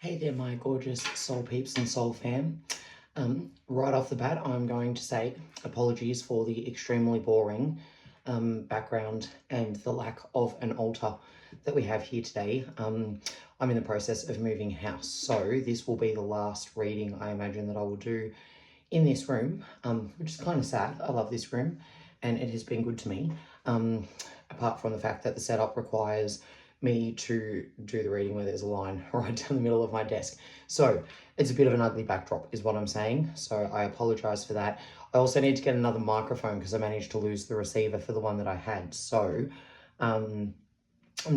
Hey there, my gorgeous soul peeps and soul fam. Right off the bat, I'm going to say apologies for the extremely boring background and the lack of an altar that we have here today. I'm in the process of moving house, so this will be the last reading I imagine that I will do in this room, which is kind of sad. I love this room and it has been good to me, apart from the fact that the setup requires me to do the reading where there's a line right down the middle of my desk. So it's a bit of an ugly backdrop is what I'm saying. So I apologize for that. I also need to get another microphone because I managed to lose the receiver for the one that I had. So I'm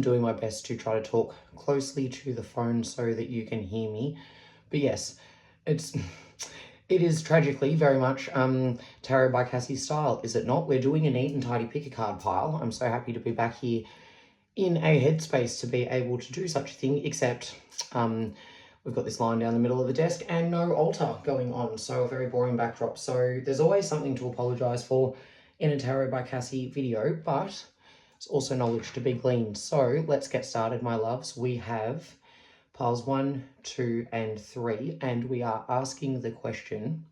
doing my best to try to talk closely to the phone so that you can hear me. But yes, it is tragically very much Tarot by Cassy style, is it not? We're doing a neat and tidy pick a card pile. I'm so happy to be back here in a headspace to be able to do such a thing, except we've got this line down the middle of the desk and no altar going on, so a very boring backdrop. So there's always something to apologise for in a Tarot by Cassy video, but it's also knowledge to be gleaned. So let's get started, my loves. We have piles 1, 2, and 3, and we are asking the question,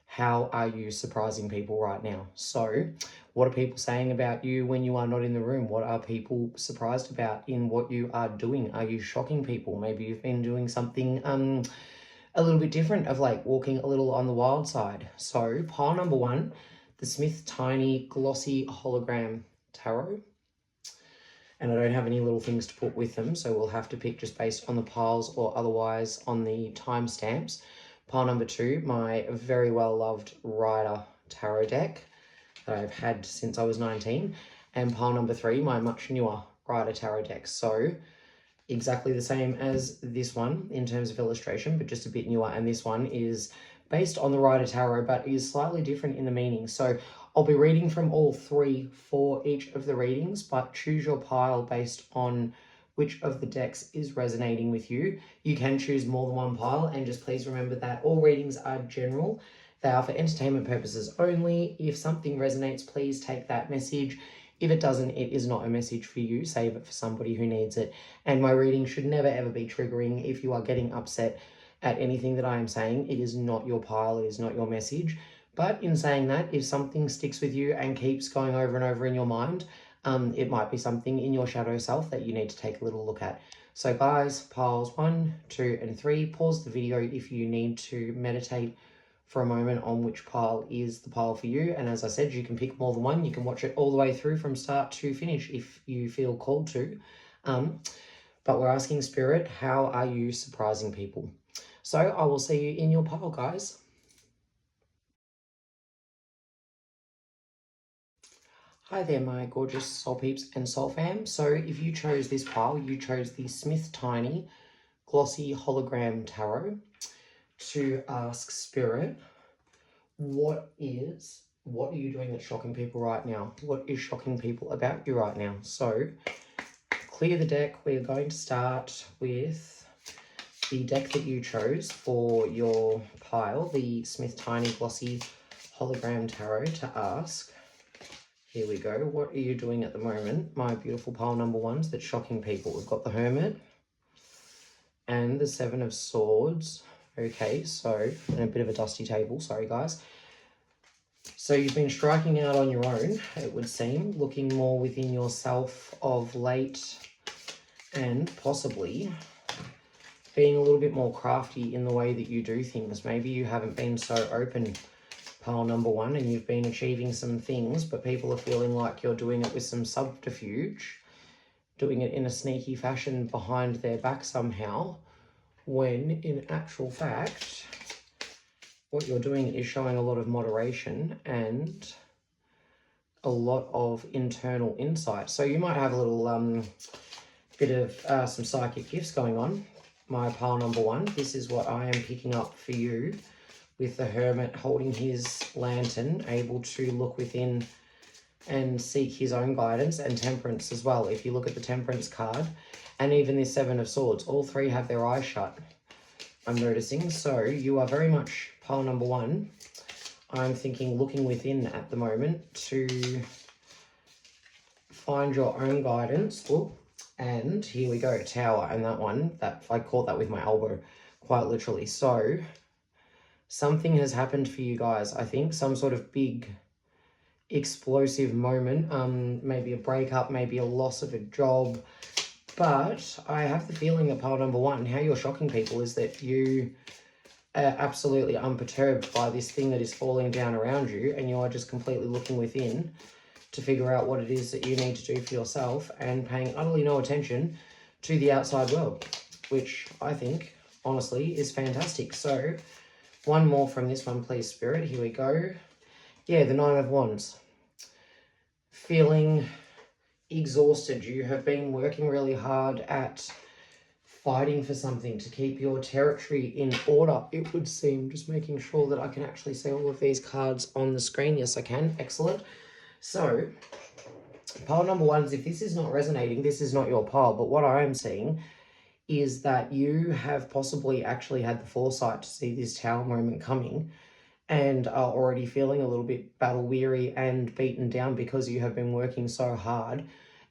how are you surprising people right now? So what are people saying about you when you are not in the room? What are people surprised about in what you are doing? Are you shocking people? Maybe you've been doing something a little bit different of late, walking a little on the wild side. So pile number 1, the Smithtiny Glossy Hologram Tarot. And I don't have any little things to put with them, so we'll have to pick just based on the piles or otherwise on the timestamps. Pile number 2, my very well-loved Rider Tarot deck that I've had since I was 19. And pile number 3, my much newer Rider Tarot deck. So exactly the same as this one in terms of illustration, but just a bit newer. And this one is based on the Rider Tarot, but is slightly different in the meaning. So I'll be reading from all 3 for each of the readings, but choose your pile based on which of the decks is resonating with you. You can choose more than one pile, and just please remember that all readings are general. They are for entertainment purposes only. If something resonates, please take that message. If it doesn't, it is not a message for you. Save it for somebody who needs it. And my reading should never ever be triggering. If you are getting upset at anything that I am saying, it is not your pile, it is not your message. But in saying that, if something sticks with you and keeps going over and over in your mind, it might be something in your shadow self that you need to take a little look at. So guys, piles 1, 2, and 3, pause the video if you need to meditate for a moment on which pile is the pile for you. And as I said, you can pick more than one. You can watch it all the way through from start to finish if you feel called to. But we're asking Spirit, how are you surprising people? So I will see you in your pile, guys. Hi there, my gorgeous soul peeps and soul fam. So if you chose this pile, you chose the Smithtiny Glossy Hologram Tarot to ask Spirit, what are you doing that's shocking people right now? What is shocking people about you right now? So clear the deck. We're going to start with the deck that you chose for your pile, the Smithtiny Glossy Hologram Tarot, to ask, here we go, what are you doing at the moment, my beautiful pile number 1s that's shocking people? We've got the Hermit and the 7 of Swords. Okay, so, and a bit of a dusty table, sorry guys. So you've been striking out on your own, it would seem, looking more within yourself of late, and possibly being a little bit more crafty in the way that you do things. Maybe you haven't been so open, pile number 1, and you've been achieving some things, but people are feeling like you're doing it with some subterfuge, doing it in a sneaky fashion behind their back somehow, when in actual fact, what you're doing is showing a lot of moderation and a lot of internal insight. So you might have a little bit of some psychic gifts going on, my pile number 1. This is what I am picking up for you, with the Hermit holding his lantern, able to look within and seek his own guidance, and Temperance as well. If you look at the Temperance card, and even this 7 of Swords, all 3 have their eyes shut, I'm noticing. So you are very much pile number 1. I'm thinking looking within at the moment to find your own guidance And here we go, Tower. And that one, that I caught that with my elbow, quite literally. So something has happened for you guys. I think some sort of big explosive moment, maybe a breakup, maybe a loss of a job. But I have the feeling that pile number one, how you're shocking people is that you are absolutely unperturbed by this thing that is falling down around you, and you are just completely looking within to figure out what it is that you need to do for yourself and paying utterly no attention to the outside world, which I think, honestly, is fantastic. So, one more from this one, please, Spirit. Here we go. Yeah, the Nine of Wands. Feeling exhausted. You have been working really hard at fighting for something to keep your territory in order, it would seem. Just making sure that I can actually see all of these cards on the screen. Yes, I can. Excellent. So, pile number one is, if this is not resonating, this is not your pile. But what I am seeing is that you have possibly actually had the foresight to see this Tower moment coming and are already feeling a little bit battle weary and beaten down because you have been working so hard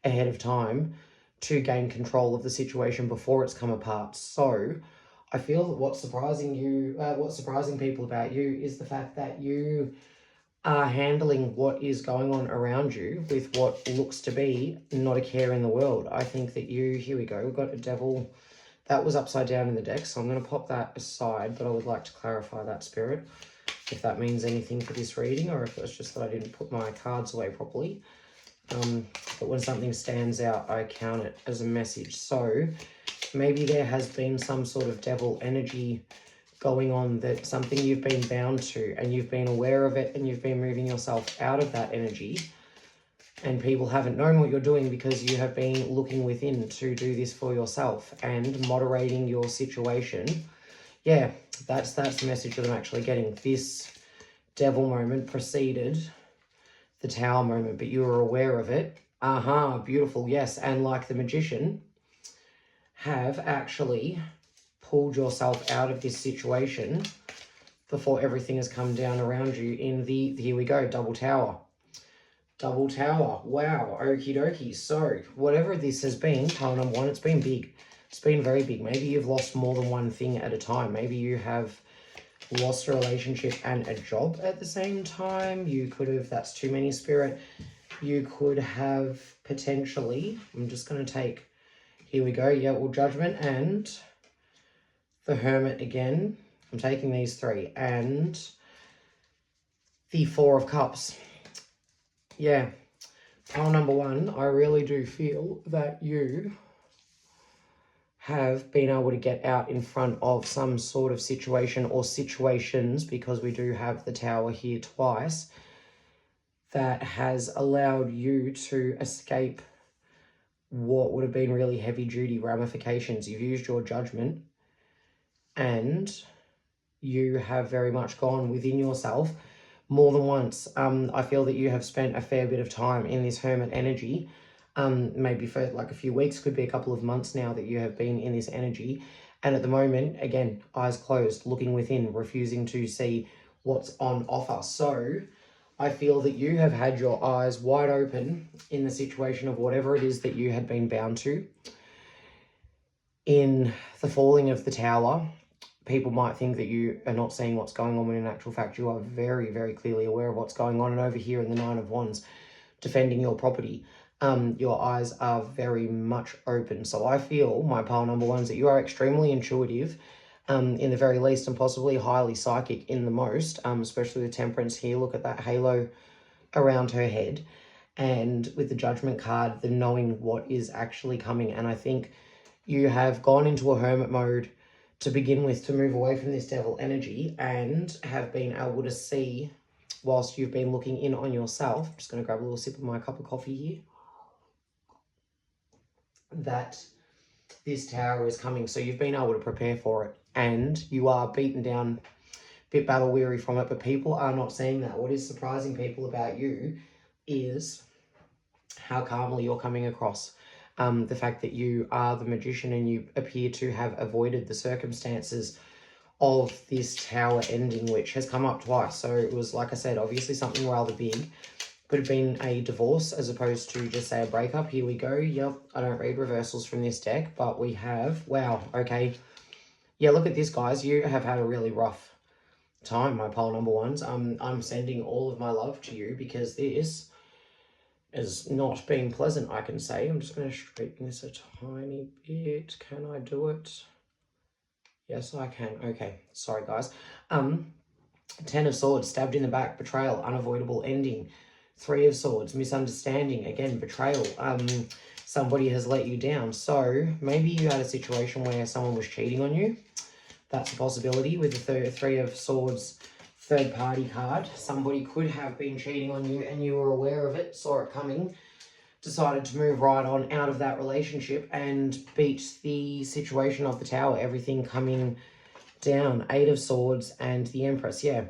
ahead of time to gain control of the situation before it's come apart. So I feel that what's surprising people about you is the fact that you are handling what is going on around you with what looks to be not a care in the world. I think that you, here we go, we've got a Devil. That was upside down in the deck, so I'm going to pop that aside, but I would like to clarify that, Spirit, if that means anything for this reading, or if it's just that I didn't put my cards away properly. But when something stands out, I count it as a message. So maybe there has been some sort of devil energy going on, that something you've been bound to and you've been aware of it and you've been moving yourself out of that energy, and people haven't known what you're doing because you have been looking within to do this for yourself and moderating your situation. Yeah, that's the message that I'm actually getting. This Devil moment preceded the Tower moment, but you were aware of it. Beautiful, yes. And like the Magician, have actually pulled yourself out of this situation before everything has come down around you in the, here we go, Double Tower. Double Tower, wow, okie dokie. So, whatever this has been, pile number one, it's been big. It's been very big. Maybe you've lost more than one thing at a time. Maybe you have lost a relationship and a job at the same time. You could have, that's too many, Spirit. You could have potentially, I'm just going to take, here we go, yeah, well, Judgment and the Hermit again. I'm taking these three, and the Four of Cups. Yeah, pile number one, I really do feel that you have been able to get out in front of some sort of situation or situations, because we do have the Tower here twice, that has allowed you to escape what would have been really heavy-duty ramifications. You've used your judgment and you have very much gone within yourself more than once. I feel that you have spent a fair bit of time in this Hermit energy, maybe for like a few weeks, could be a couple of months now that you have been in this energy. And at the moment, again, eyes closed, looking within, refusing to see what's on offer. So I feel that you have had your eyes wide open in the situation of whatever it is that you had been bound to. In the falling of the Tower, people might think that you are not seeing what's going on, when in actual fact you are very, very clearly aware of what's going on. And over here in the Nine of Wands, defending your property, your eyes are very much open. So I feel, my pile number one, is that you are extremely intuitive, in the very least, and possibly highly psychic in the most, especially with Temperance here. Look at that halo around her head. And with the Judgment card, the knowing what is actually coming. And I think you have gone into a hermit mode to begin with, to move away from this devil energy, and have been able to see, whilst you've been looking in on yourself, I'm just going to grab a little sip of my cup of coffee here, that this Tower is coming. So you've been able to prepare for it, and you are beaten down, a bit battle weary from it, but people are not seeing that. What is surprising people about you is how calmly you're coming across. The fact that you are the Magician and you appear to have avoided the circumstances of this Tower ending, which has come up twice. So it was, like I said, obviously something rather big, Could have been a divorce as opposed to just say a breakup. Here we go. Yep, I don't read reversals from this deck, but we have, wow, okay. Yeah, look at this, guys. You have had a really rough time, my pile number ones. I'm sending all of my love to you because this has not been pleasant, I can say. I'm just going to straighten this a tiny bit. Can I do it? Yes, I can. Okay, sorry, guys. 10 of Swords, stabbed in the back, betrayal, unavoidable ending. 3 of Swords, misunderstanding, again, betrayal. Somebody has let you down. So maybe you had a situation where someone was cheating on you. That's a possibility with the 3 of Swords third party card. Somebody could have been cheating on you and you were aware of it, saw it coming, decided to move right on out of that relationship and beat the situation of the Tower, everything coming down. 8 of Swords and the Empress. Yeah,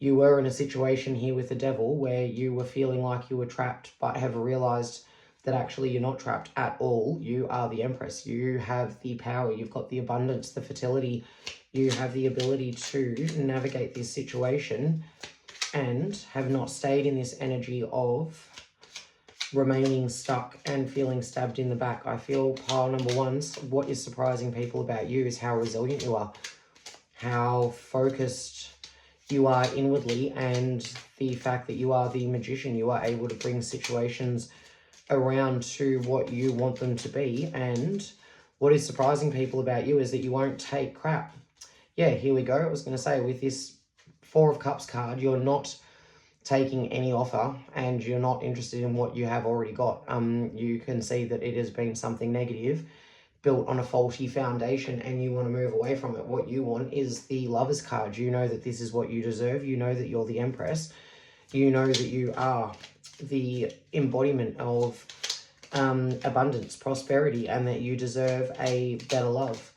you were in a situation here with the Devil where you were feeling like you were trapped, but have realized that actually you're not trapped at all. You are the Empress. You have the power. You've got the abundance, the fertility. You have the ability to navigate this situation and have not stayed in this energy of remaining stuck and feeling stabbed in the back. I feel pile number ones, what is surprising people about you is how resilient you are, how focused you are inwardly, and the fact that you are the magician. You are able to bring situations around to what you want them to be. And what is surprising people about you is that you won't take crap. Yeah, here we go. I was going to say, with this 4 of Cups card, you're not taking any offer and you're not interested in what you have already got. You can see that it has been something negative, built on a faulty foundation, and you want to move away from it. What you want is the Lovers card. You know that this is what you deserve. You know that you're the Empress. You know that you are the embodiment of abundance, prosperity, and that you deserve a better love.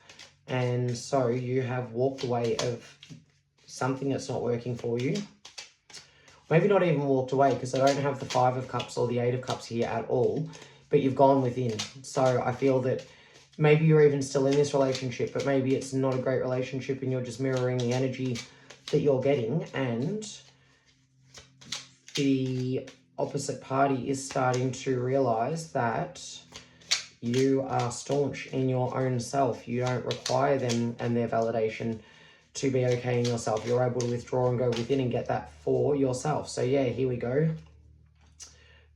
And so you have walked away of something that's not working for you. Maybe not even walked away, because I don't have the 5 of Cups or the 8 of Cups here at all, but you've gone within. So I feel that maybe you're even still in this relationship, but maybe it's not a great relationship and you're just mirroring the energy that you're getting, and the opposite party is starting to realize that you are staunch in your own self. You don't require them and their validation to be okay in yourself. You're able to withdraw and go within and get that for yourself. So yeah, here we go.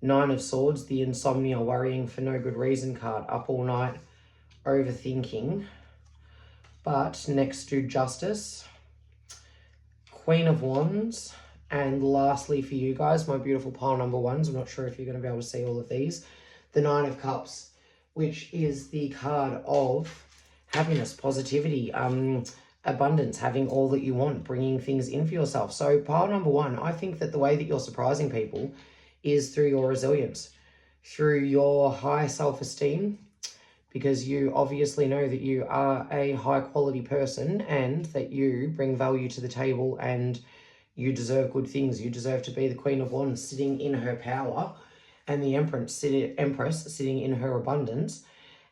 9 of Swords, the insomnia, worrying for no good reason card. Up all night, overthinking. But next to Justice, Queen of Wands, and lastly for you guys, my beautiful pile number ones, I'm not sure if you're going to be able to see all of these, the 9 of Cups, which is the card of happiness, positivity, abundance, having all that you want, bringing things in for yourself. So pile number one, I think that the way that you're surprising people is through your resilience, through your high self-esteem, because you obviously know that you are a high quality person and that you bring value to the table and you deserve good things. You deserve to be the Queen of Wands sitting in her power and the Empress sitting in her abundance.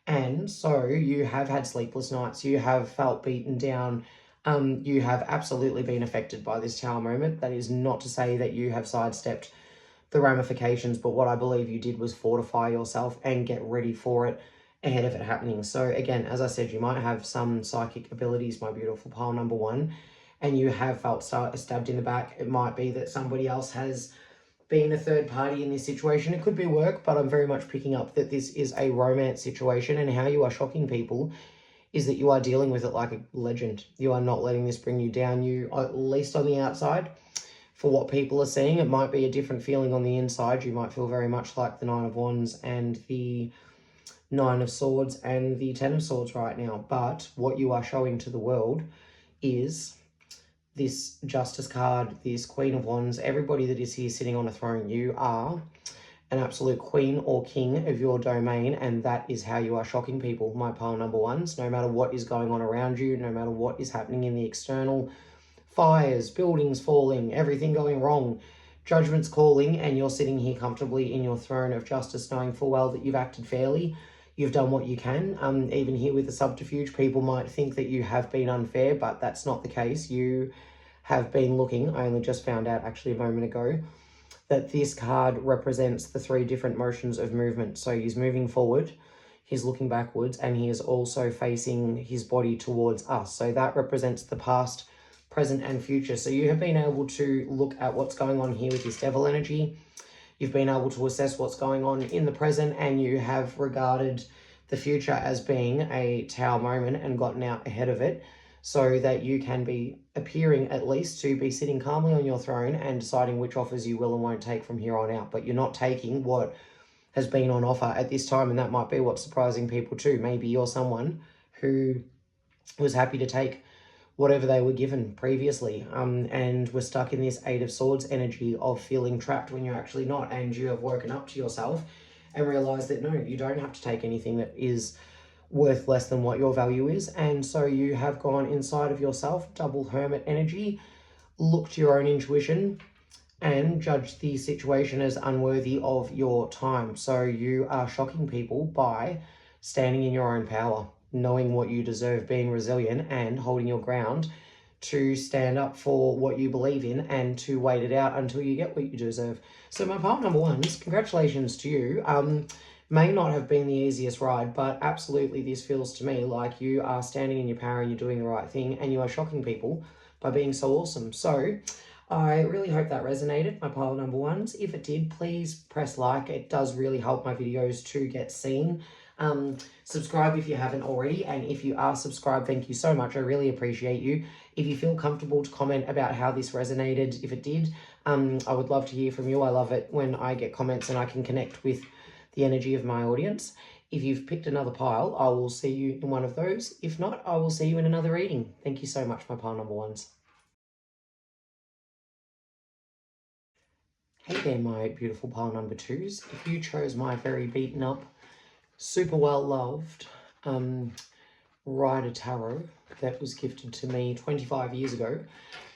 And so you have had sleepless nights. You have felt beaten down. You have absolutely been affected by this Tower moment. That is not to say that you have sidestepped the ramifications, but what I believe you did was fortify yourself and get ready for it ahead of it happening. So again, as I said, you might have some psychic abilities, my beautiful pile number one, and you have felt stabbed in the back. It might be that somebody else has been a third party in this situation. It could be work, but I'm very much picking up that this is a romance situation, and how you are shocking people is that you are dealing with it like a legend. You are not letting this bring you down. You, at least on the outside, for what people are seeing, it might be a different feeling on the inside. You might feel very much like the 9 of Wands and the 9 of Swords and the 10 of Swords right now. But what you are showing to the world is this Justice card, this Queen of Wands, everybody that is here sitting on a throne. You are an absolute queen or king of your domain, and that is how you are shocking people, my pile number ones. No matter what is going on around you, no matter what is happening in the external, fires, buildings falling, everything going wrong, judgments calling, and you're sitting here comfortably in your throne of justice, knowing full well that you've acted fairly. You've done what you can. Even here with the subterfuge, people might think that you have been unfair, but that's not the case. You have been looking, I only just found out actually a moment ago, that this card represents the 3 different motions of movement. So he's moving forward, he's looking backwards, and he is also facing his body towards us. So that represents the past, present, and future. So you have been able to look at what's going on here with this devil energy. You've been able to assess what's going on in the present, and you have regarded the future as being a Tower moment and gotten out ahead of it, so that you can be appearing at least to be sitting calmly on your throne and deciding which offers you will and won't take from here on out. But you're not taking what has been on offer at this time, and that might be what's surprising people too. Maybe you're someone who was happy to take whatever they were given previously, and were stuck in this 8 of Swords energy of feeling trapped when you're actually not, and you have woken up to yourself and realized that no, you don't have to take anything that is worth less than what your value is. And so you have gone inside of yourself, double hermit energy, looked to your own intuition and judged the situation as unworthy of your time. So you are shocking people by standing in your own power, knowing what you deserve, being resilient and holding your ground to stand up for what you believe in and to wait it out until you get what you deserve. So my pile number 1s, congratulations to you. May not have been the easiest ride, but absolutely this feels to me like you are standing in your power and you're doing the right thing, and you are shocking people by being so awesome. So I really hope that resonated, my pile number 1s. If it did, please press like. It does really help my videos to get seen. Subscribe if you haven't already, and if you are subscribed, thank you so much. I really appreciate you. If you feel comfortable to comment about how this resonated, if it did, I would love to hear from you. I love it when I get comments and I can connect with the energy of my audience. If you've picked another pile, I will see you in one of those. If not, I will see you in another reading. Thank you so much, my pile number 1s. Hey there, my beautiful pile number 2s. If you chose my very beaten up, super well loved Rider Tarot that was gifted to me 25 years ago,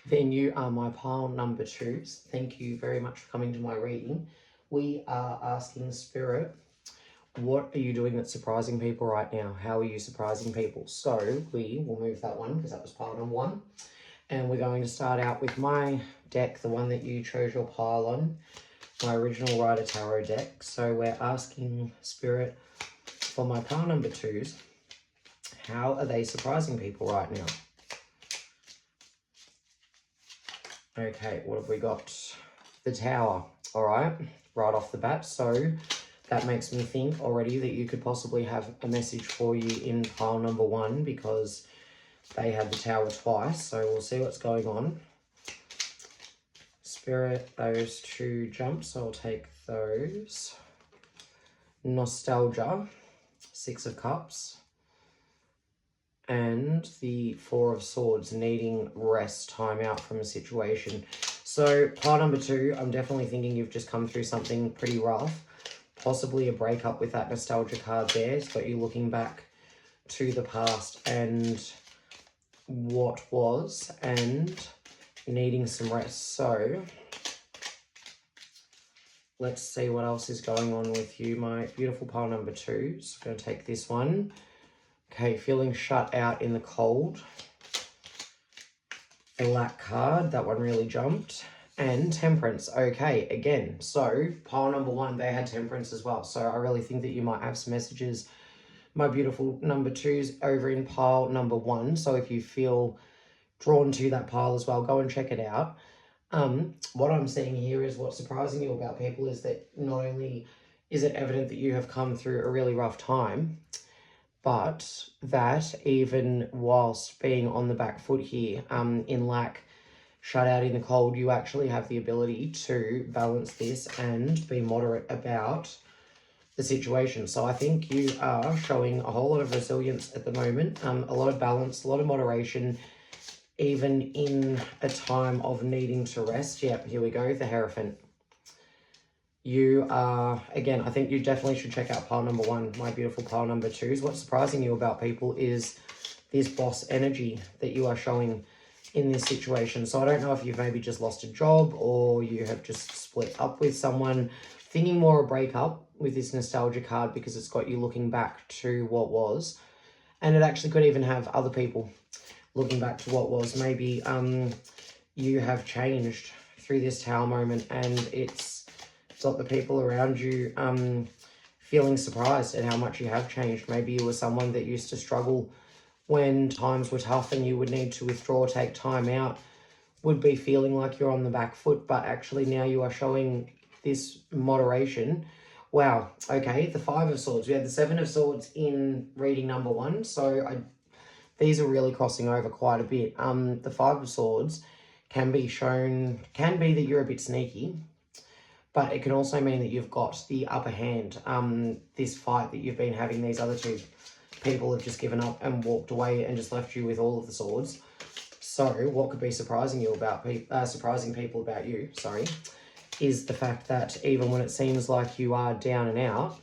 then you are my pile number 2s. Thank you very much for coming to my reading. We are asking Spirit, what are you doing that's surprising people right now? How are you surprising people? So we will move that one because that was pile number 1. And we're going to start out with my deck, the one that you chose your pile on, my original Rider Tarot deck. So we're asking Spirit for my pile number 2s, how are they surprising people right now? Okay, what have we got? The Tower, all right, right off the bat. So that makes me think already that you could possibly have a message for you in pile number 1 because they had the Tower twice. So we'll see what's going on. Spirit, those 2 jumps, I'll take those. Nostalgia, 6 of Cups. And the 4 of Swords, needing rest, time out from a situation. So pile number 2, I'm definitely thinking you've just come through something pretty rough. Possibly a breakup with that nostalgia card there. It's got you looking back to the past and what was, and needing some rest. So let's see what else is going on with you, my beautiful pile number 2. So I'm going to take this one. Okay, feeling shut out in the cold. The Lack card, that one really jumped. And Temperance, okay, again. So pile number 1, they had Temperance as well. So I really think that you might have some messages, my beautiful number 2s, over in pile number 1. So if you feel drawn to that pile as well, go and check it out. What I'm seeing here is what's surprising you about people is that not only is it evident that you have come through a really rough time, but that even whilst being on the back foot here, in lack, shut out in the cold, you actually have the ability to balance this and be moderate about the situation. So I think you are showing a whole lot of resilience at the moment, a lot of balance, a lot of moderation, even in a time of needing to rest. Yep, here we go, the Hierophant. You are, again, I think you definitely should check out pile number 1, my beautiful pile number 2s. What's surprising you about people is this boss energy that you are showing in this situation. So I don't know if you've maybe just lost a job or you have just split up with someone. Thinking more a breakup with this nostalgia card because it's got you looking back to what was. And it actually could even have other people looking back to what was. Maybe you have changed through this Tower moment and it's It's got the people around you feeling surprised at how much you have changed. Maybe you were someone that used to struggle when times were tough and you would need to withdraw, take time out, would be feeling like you're on the back foot, but actually now you are showing this moderation. Wow, okay, the Five of Swords. We had the Seven of Swords in reading number 1, so these are really crossing over quite a bit. The Five of Swords can be that you're a bit sneaky, but it can also mean that you've got the upper hand. This fight that you've been having, these other two people have just given up and walked away and just left you with all of the swords. So what could be surprising you about surprising people about you, is the fact that even when it seems like you are down and out,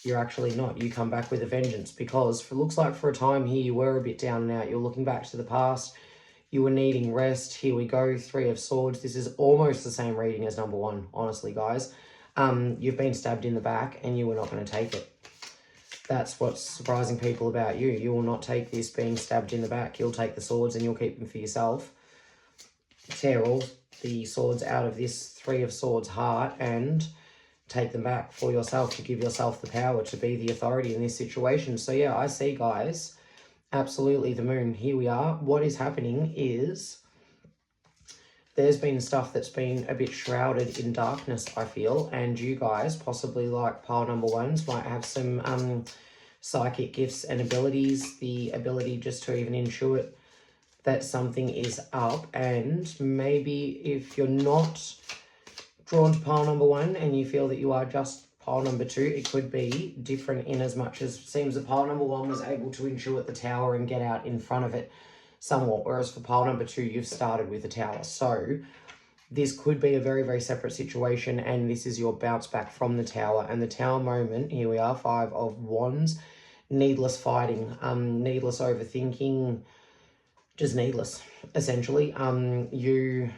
you're actually not. You come back with a vengeance, because it looks like for a time here you were a bit down and out. You're looking back to the past. You were needing rest. Here we go, Three of Swords. This is almost the same reading as number 1, honestly, guys. You've been stabbed in the back and you were not going to take it. That's what's surprising people about you. You will not take this being stabbed in the back. You'll take the swords and you'll keep them for yourself. Tear all the swords out of this Three of Swords heart and take them back for yourself, to give yourself the power to be the authority in this situation. So yeah, I see, guys, absolutely the Moon. Here we are. What is happening is there's been stuff that's been a bit shrouded in darkness, I feel, and you guys, possibly like pile number 1s, might have some psychic gifts and abilities, the ability just to even intuit that something is up. And maybe if you're not drawn to pile number 1 and you feel that you are just pile number 2, it could be different in as much as it seems that pile number 1 was able to intuit the tower and get out in front of it somewhat, whereas for pile number 2, you've started with the tower. So this could be a very, very separate situation, and this is your bounce back from the tower. And the tower moment, here we are, Five of Wands, needless fighting, needless overthinking, just needless, essentially. You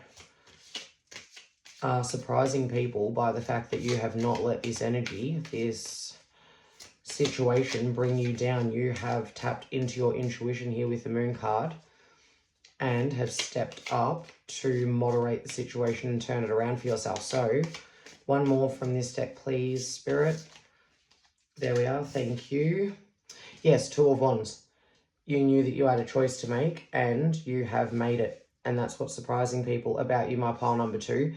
are surprising people by the fact that you have not let this energy, this situation, bring you down. You have tapped into your intuition here with the Moon card and have stepped up to moderate the situation and turn it around for yourself. So one more from this deck, please, Spirit. There we are. Thank you. Yes, Two of Wands. You knew that you had a choice to make and you have made it. And that's what's surprising people about you, my pile number 2.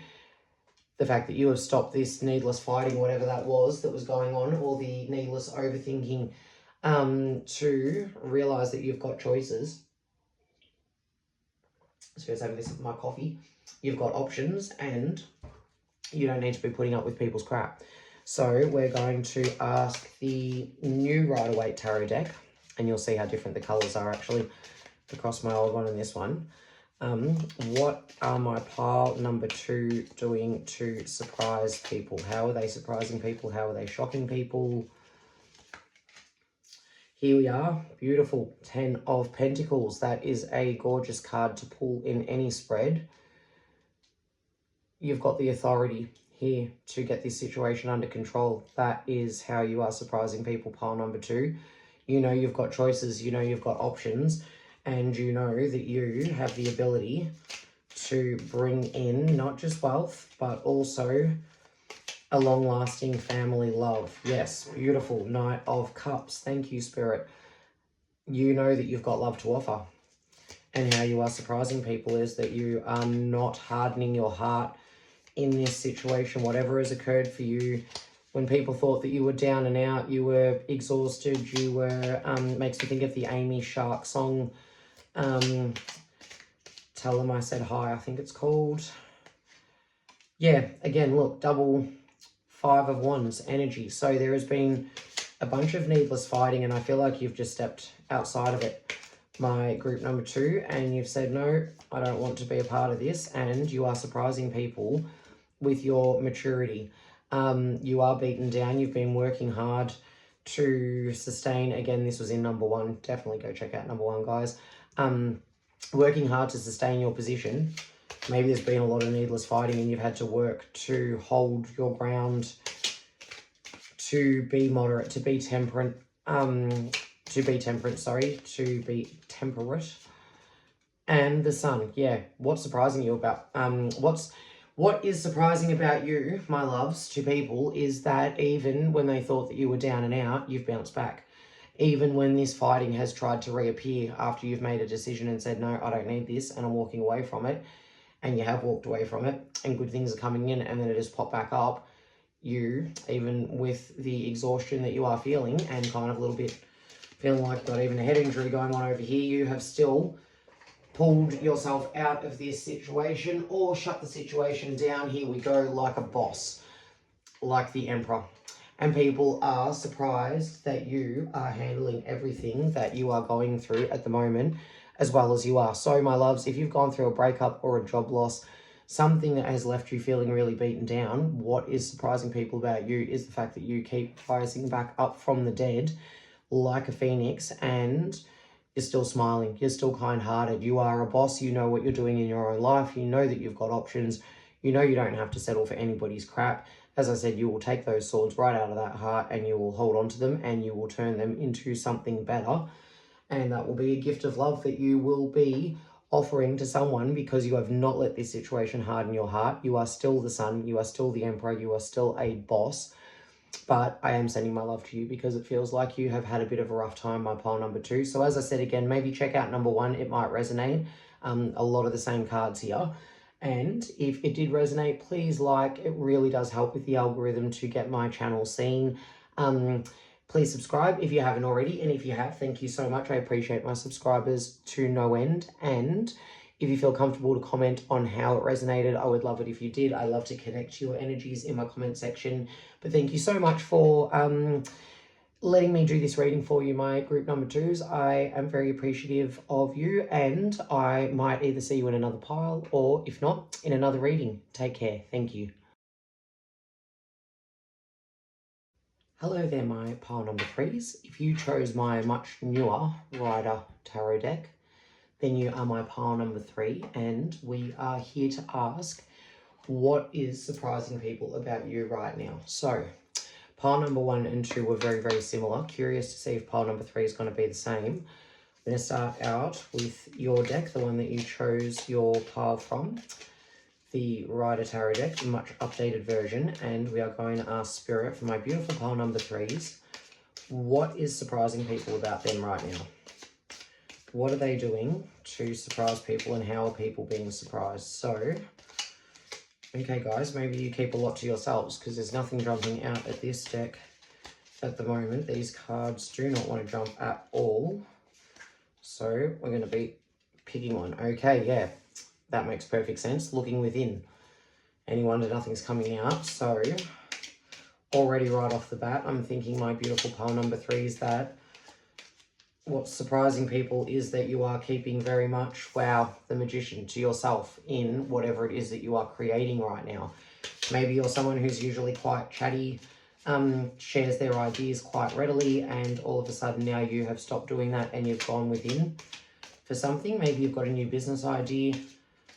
The fact that you have stopped this needless fighting, whatever that was going on, or the needless overthinking, to realise that you've got choices. So I was having this with my coffee. You've got options and you don't need to be putting up with people's crap. So we're going to ask the new Rider-Waite tarot deck, and you'll see how different the colours are actually across my old one and this one. What are my pile number 2 doing to surprise people? How are they surprising people? How are they shocking people? Here we are, beautiful 10 of Pentacles. That is a gorgeous card to pull in any spread. You've got the authority here to get this situation under control. That is how you are surprising people, pile number 2. You know you've got choices, you know you've got options, and you know that you have the ability to bring in not just wealth, but also a long-lasting family love. Yes, beautiful. Knight of Cups. Thank you, Spirit. You know that you've got love to offer. And how you are surprising people is that you are not hardening your heart in this situation. Whatever has occurred for you, when people thought that you were down and out, you were exhausted, you were, makes me think of the Amy Shark song, Tell Them I Said Hi, I think it's called. Yeah, again, look, double Five of Wands energy. So there has been a bunch of needless fighting, and I feel like you've just stepped outside of it, my group number 2, and you've said, no, I don't want to be a part of this, and you are surprising people with your maturity. You are beaten down. You've been working hard to sustain. Again, this was in number 1. Definitely go check out number 1, guys. Working hard to sustain your position. Maybe there's been a lot of needless fighting and you've had to work to hold your ground, to be moderate, to be temperate, to be temperate. And the Sun, yeah. What's surprising you about, What is surprising about you, my loves, to people is that even when they thought that you were down and out, you've bounced back. Even when this fighting has tried to reappear after you've made a decision and said, no, I don't need this and I'm walking away from it, and you have walked away from it and good things are coming in and then it has popped back up, you, even with the exhaustion that you are feeling and kind of a little bit feeling like you've got even a head injury going on over here, you have still pulled yourself out of this situation or shut the situation down. Here we go, like a boss, like the Emperor. And people are surprised that you are handling everything that you are going through at the moment as well as you are. So, my loves, if you've gone through a breakup or a job loss, something that has left you feeling really beaten down, what is surprising people about you is the fact that you keep rising back up from the dead like a phoenix, and you're still smiling, you're still kind-hearted, you are a boss, you know what you're doing in your own life, you know that you've got options, you know you don't have to settle for anybody's crap. As I said, you will take those swords right out of that heart and you will hold on to them and you will turn them into something better. And that will be a gift of love that you will be offering to someone because you have not let this situation harden your heart. You are still the sun, you are still the Emperor, you are still a boss. But I am sending my love to you because it feels like you have had a bit of a rough time, my pile number 2. So as I said again, maybe check out number 1. It might resonate. A lot of the same cards here. And if it did resonate, please like. It really does help with the algorithm to get my channel seen. Please subscribe if you haven't already. And if you have, thank you so much. I appreciate my subscribers to no end. And if you feel comfortable to comment on how it resonated, I would love it if you did. I love to connect to your energies in my comment section. But thank you so much for letting me do this reading for you, my group number 2s. I am very appreciative of you, and I might either see you in another pile or, if not, in another reading. Take care. Thank you. Hello there, my pile number 3s. If you chose my much newer Rider Tarot deck, then you are my pile number 3, and we are here to ask what is surprising people about you right now. So, pile number 1 and 2 were very, very similar. Curious to see if pile number 3 is going to be the same. I'm going to start out with your deck, the one that you chose your pile from, the Rider Tarot deck, the much updated version, and we are going to ask Spirit for my beautiful pile number 3s, what is surprising people about them right now? What are they doing to surprise people and how are people being surprised? So, okay guys, maybe you keep a lot to yourselves because there's nothing jumping out at this deck at the moment. These cards do not want to jump at all. So we're going to be picking one. Okay, yeah, that makes perfect sense. Looking within. Any wonder nothing's coming out. So already right off the bat, I'm thinking my beautiful pile number 3 is that what's surprising people is that you are keeping very much, wow, the Magician to yourself in whatever it is that you are creating right now. Maybe you're someone who's usually quite chatty, shares their ideas quite readily, and all of a sudden now you have stopped doing that and you've gone within for something. Maybe you've got a new business idea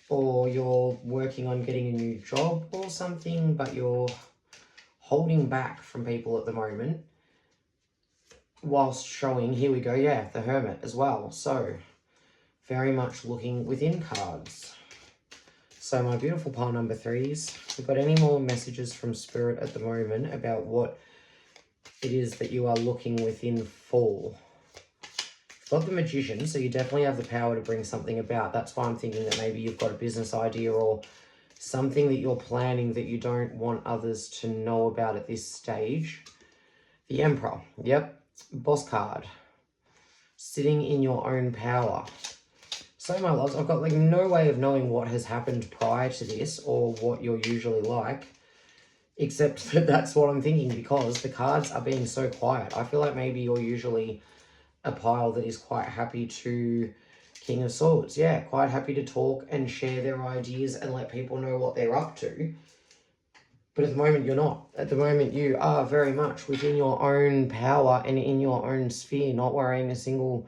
or you're working on getting a new job or something, but you're holding back from people at the moment. Whilst showing, here we go, yeah, the Hermit as well. So, very much looking within cards. So, my beautiful pile number 3s, if you've got any more messages from Spirit at the moment about what it is that you are looking within for. You've got the Magician, so you definitely have the power to bring something about. That's why I'm thinking that maybe you've got a business idea or something that you're planning that you don't want others to know about at this stage. The Emperor, yep. Boss card, sitting in your own power. So my loves, I've got like no way of knowing what has happened prior to this or what you're usually like, except that that's what I'm thinking because the cards are being so quiet. I feel like maybe you're usually a pile that is quite happy to, King of Swords, yeah, quite happy to talk and share their ideas and let people know what they're up to. But at the moment, you're not. At the moment, you are very much within your own power and in your own sphere, not worrying a single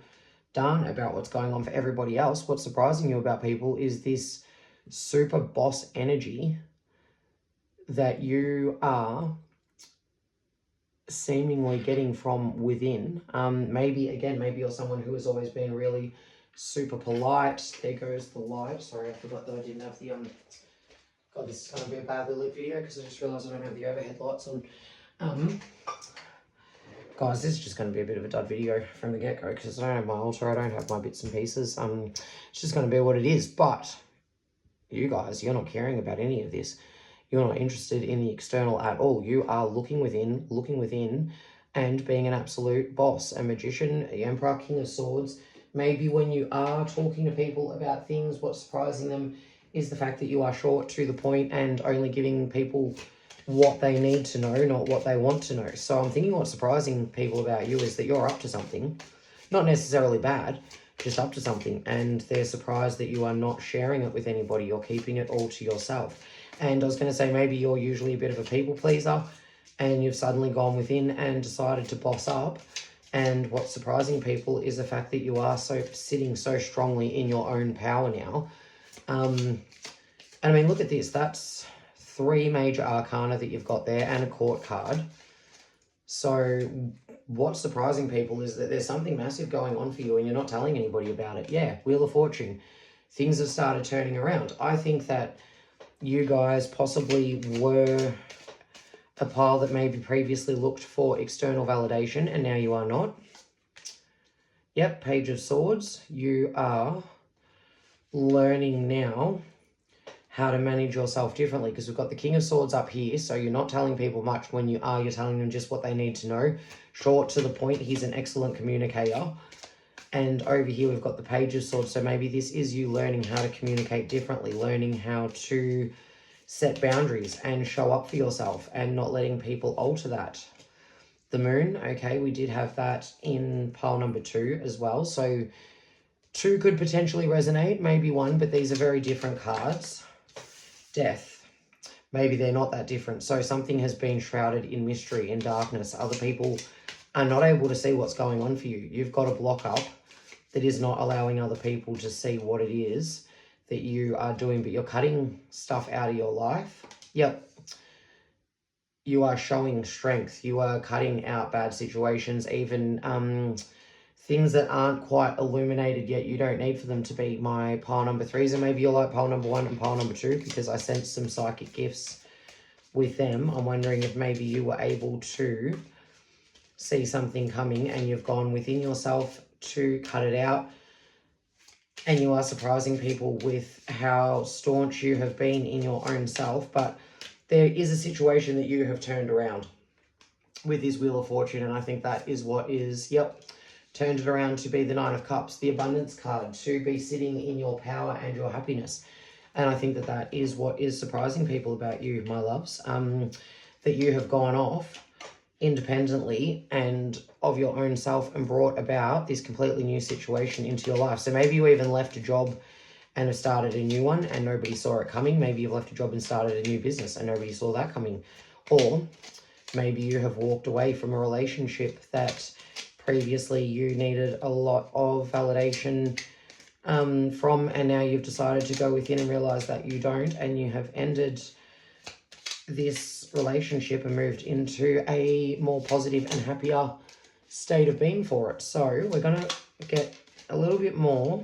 darn about what's going on for everybody else. What's surprising you about people is this super boss energy that you are seemingly getting from within. Maybe, again, maybe you're someone who has always been really super polite. There goes the light. Sorry, I forgot that I didn't have the God, this is going to be a badly lit video because I just realised I don't have the overhead lights on. Guys, this is just going to be a bit of a dud video from the get-go because I don't have my altar, I don't have my bits and pieces. It's just going to be what it is. But you guys, you're not caring about any of this. You're not interested in the external at all. You are looking within and being an absolute boss, a magician, the Emperor, King of Swords. Maybe when you are talking to people about things, what's surprising them is the fact that you are short to the point and only giving people what they need to know, not what they want to know. So I'm thinking what's surprising people about you is that you're up to something. Not necessarily bad, just up to something. And they're surprised that you are not sharing it with anybody. You're keeping it all to yourself. And I was going to say, maybe you're usually a bit of a people pleaser and you've suddenly gone within and decided to boss up. And what's surprising people is the fact that you are sitting so strongly in your own power now. And I mean, look at this. That's 3 major arcana that you've got there and a court card. So what's surprising people is that there's something massive going on for you and you're not telling anybody about it. Yeah, Wheel of Fortune. Things have started turning around. I think that you guys possibly were a pile that maybe previously looked for external validation and now you are not. Yep, Page of Swords. You are learning now how to manage yourself differently because we've got the King of Swords up here, so you're not telling people much. When you are, you're telling them just what they need to know. Short to the point, he's an excellent communicator. And over here we've got the Page of Swords, so maybe this is you learning how to communicate differently, learning how to set boundaries and show up for yourself and not letting people alter that. The Moon, okay, we did have that in pile number 2 as well, so 2 could potentially resonate, maybe 1, but these are very different cards. Death. Maybe they're not that different. So something has been shrouded in mystery, in darkness. Other people are not able to see what's going on for you. You've got a block up that is not allowing other people to see what it is that you are doing, but you're cutting stuff out of your life. Yep. You are showing strength. You are cutting out bad situations, even things that aren't quite illuminated yet. You don't need for them to be. My pile number 3s, and maybe you're like pile number 1 and pile number 2 because I sense some psychic gifts with them. I'm wondering if maybe you were able to see something coming and you've gone within yourself to cut it out. And you are surprising people with how staunch you have been in your own self. But there is a situation that you have turned around with this Wheel of Fortune. And I think that is what is, yep, turned it around to be the 9 of Cups, the abundance card, to be sitting in your power and your happiness. And I think that that is what is surprising people about you, my loves, that you have gone off independently and of your own self and brought about this completely new situation into your life. So maybe you even left a job and have started a new one and nobody saw it coming. Maybe you've left a job and started a new business and nobody saw that coming. Or maybe you have walked away from a relationship that previously you needed a lot of validation from, and now you've decided to go within and realize that you don't, and you have ended this relationship and moved into a more positive and happier state of being for it. So we're going to get a little bit more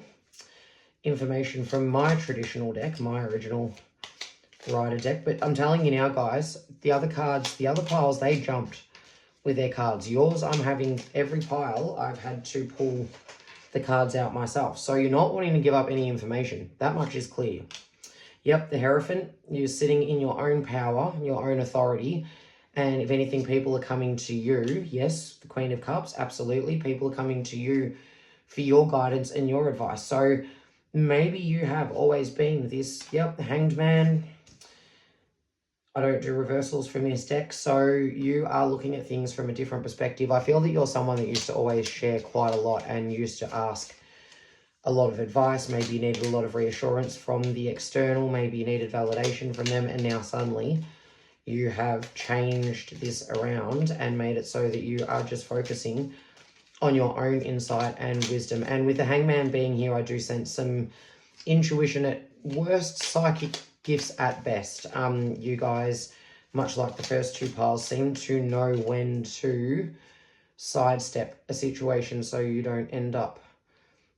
information from my traditional deck, my original Rider deck. But I'm telling you now, guys, the other cards, the other piles, they jumped with their cards. Yours, I'm having every pile, I've had to pull the cards out myself. So you're not wanting to give up any information. That much is clear. Yep, the Hierophant, you're sitting in your own power, your own authority. And if anything, people are coming to you. Yes, the Queen of Cups, absolutely. People are coming to you for your guidance and your advice. So maybe you have always been this, yep, the Hanged Man. I don't do reversals from this deck, so you are looking at things from a different perspective. I feel that you're someone that used to always share quite a lot and used to ask a lot of advice. Maybe you needed a lot of reassurance from the external. Maybe you needed validation from them, and now suddenly you have changed this around and made it so that you are just focusing on your own insight and wisdom. And with the Hangman being here, I do sense some intuition at worst, psychic gifts at best. You guys, much like the first 2 piles, seem to know when to sidestep a situation so you don't end up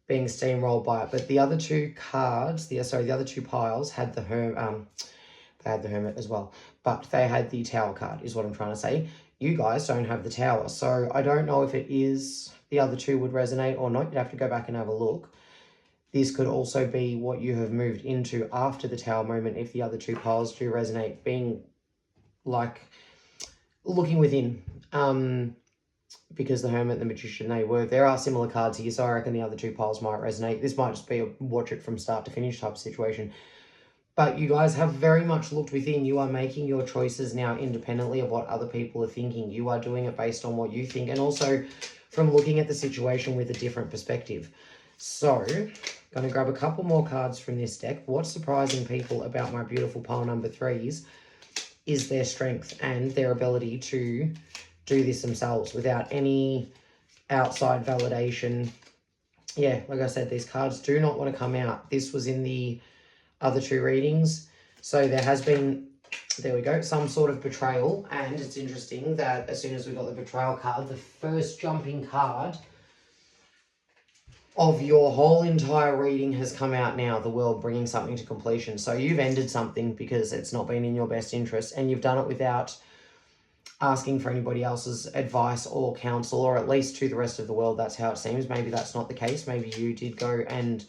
being steamrolled by it. But the other 2 cards, the other 2 piles had the they had the Hermit as well, but they had the Tower card, is what I'm trying to say. You guys don't have the Tower, so I don't know if it is the other two would resonate or not. You'd have to go back and have a look. This could also be what you have moved into after the Tower moment if the other two piles do resonate, being like looking within. Because the Hermit and the Magician, there are similar cards here, so I reckon the other two piles might resonate. This might just be a watch it from start to finish type of situation. But you guys have very much looked within. You are making your choices now independently of what other people are thinking. You are doing it based on what you think, and also from looking at the situation with a different perspective. So, going to grab a couple more cards from this deck. What's surprising people about my beautiful pile number 3s is their strength and their ability to do this themselves without any outside validation. Yeah, like I said, these cards do not want to come out. This was in the other two readings. So there has been, there we go, some sort of betrayal. And it's interesting that as soon as we got the betrayal card, the first jumping card of your whole entire reading has come out now, the world bringing something to completion. So you've ended something because it's not been in your best interest, and you've done it without asking for anybody else's advice or counsel, or at least to the rest of the world. That's how it seems. Maybe that's not the case. Maybe you did go and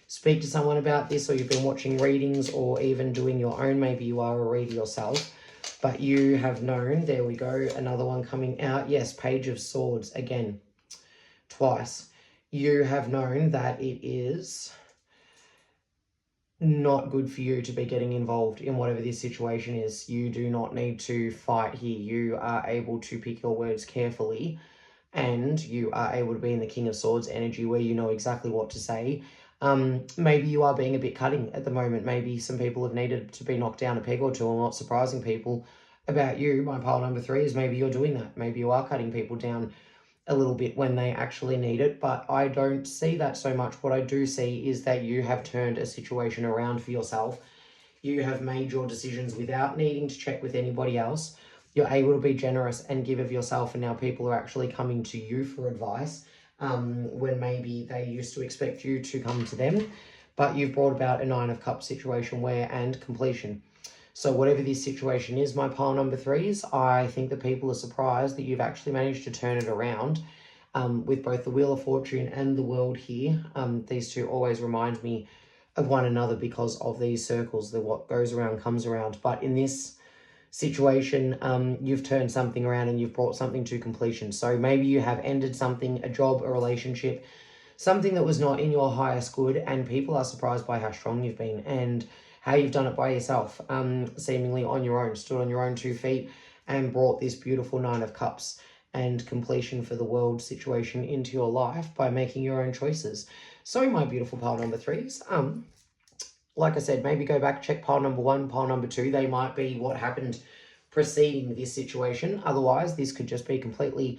speak to someone about this, or you've been watching readings, or even doing your own. Maybe you are a reader yourself, but you have known. There we go. Another one coming out. Yes, Page of Swords again, twice. You have known that it is not good for you to be getting involved in whatever this situation is. You do not need to fight here. You are able to pick your words carefully, and you are able to be in the King of Swords energy where you know exactly what to say. Maybe you are being a bit cutting at the moment. Maybe some people have needed to be knocked down a peg or two, and what's surprising people about you, my pile number 3, is maybe you're doing that. Maybe you are cutting people down a little bit when they actually need it, but I don't see that so much. What I do see is that you have turned a situation around for yourself. You have made your decisions without needing to check with anybody else. You're able to be generous and give of yourself, and now people are actually coming to you for advice when maybe they used to expect you to come to them. But you've brought about a 9 of Cups situation and completion. So whatever this situation is, my pile number 3s, I think that people are surprised that you've actually managed to turn it around with both the Wheel of Fortune and the World here. These two always remind me of one another because of these circles, that what goes around comes around. But in this situation, you've turned something around and you've brought something to completion. So maybe you have ended something, a job, a relationship, something that was not in your highest good, and people are surprised by how strong you've been and how you've done it by yourself, seemingly on your own, stood on your own 2 feet and brought this beautiful 9 of Cups and completion for the world situation into your life by making your own choices. So my beautiful pile number 3s, like I said, maybe go back, check pile number 1, pile number 2. They might be what happened preceding this situation. Otherwise, this could just be completely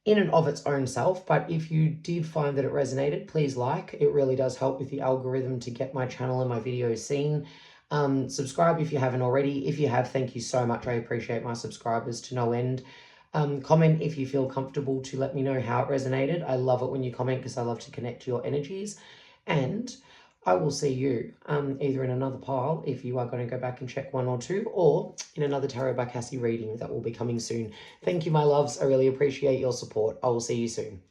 in and of its own self. But if you did find that it resonated, please like. It really does help with the algorithm to get my channel and my videos seen. Subscribe if you haven't already. If you have, thank you so much. I appreciate my subscribers to no end. Comment if you feel comfortable to let me know how it resonated. I love it when you comment because I love to connect to your energies. And I will see you either in another pile if you are going to go back and check 1 or 2, or in another Tarot by Cassy reading that will be coming soon. Thank you, my loves. I really appreciate your support. I will see you soon.